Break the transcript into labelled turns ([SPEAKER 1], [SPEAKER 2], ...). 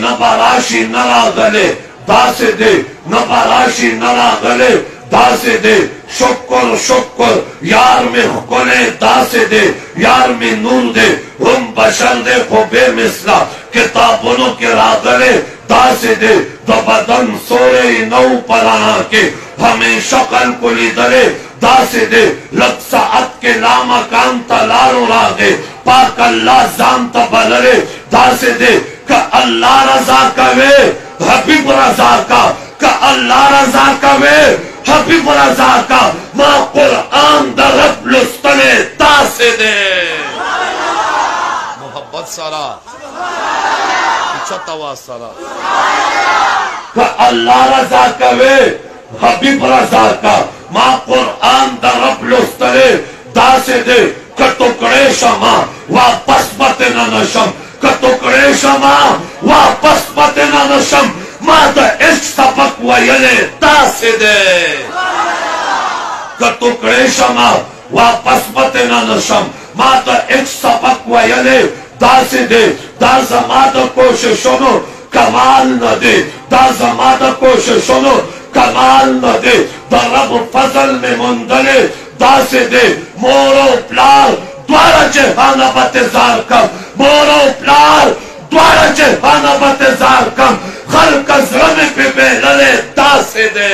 [SPEAKER 1] नपाराशी नरा गले दासे दे, नपाराशी नरा गले दासे दे, शुक्र शुक्र यार में हुक्ने दासे दे, यार में नूर दे, हम बशर दे खूबे मिसला किताबों के रागले दासे दे, तो बदन सोरे नौ परा के हमें शक्ल कुली दरे दासे दे, लक्सात के लामा कांता लारो रागे पाक अल्लाह जानता बलरे दासे दे, का अल्लाह रजा कवे हबीब रजा का अल्लाह रजा कवे हबीब रजा का मां कुरान दरब लुस्तने दासे दे। मोहब्बत सारा तवा सारा का अल्लाह रजा कवे हबीब रजा का मां कुरान दरब लुस्तने दासे दे, कटुकड़े शमा वापस बते न नशम, कटुकड़े शमा वापस बते न नशम, माता इश्क सबक वयले दासे दे, कटुकड़े शमा वापस बते न नशम, माता इश्क सबक वयले दासे दे, दाजमाद कोशिशों कमाल न दे, दाजमाद कोशिशों कमाल न दे, दरब फजल में मुंदले दासे दे, मोरो प्लार द्वारा जहाना बतेजार कम, मोरो प्लार द्वारा जहाना बतेजार कम, खल कज़रम पे बेलले दासे दे।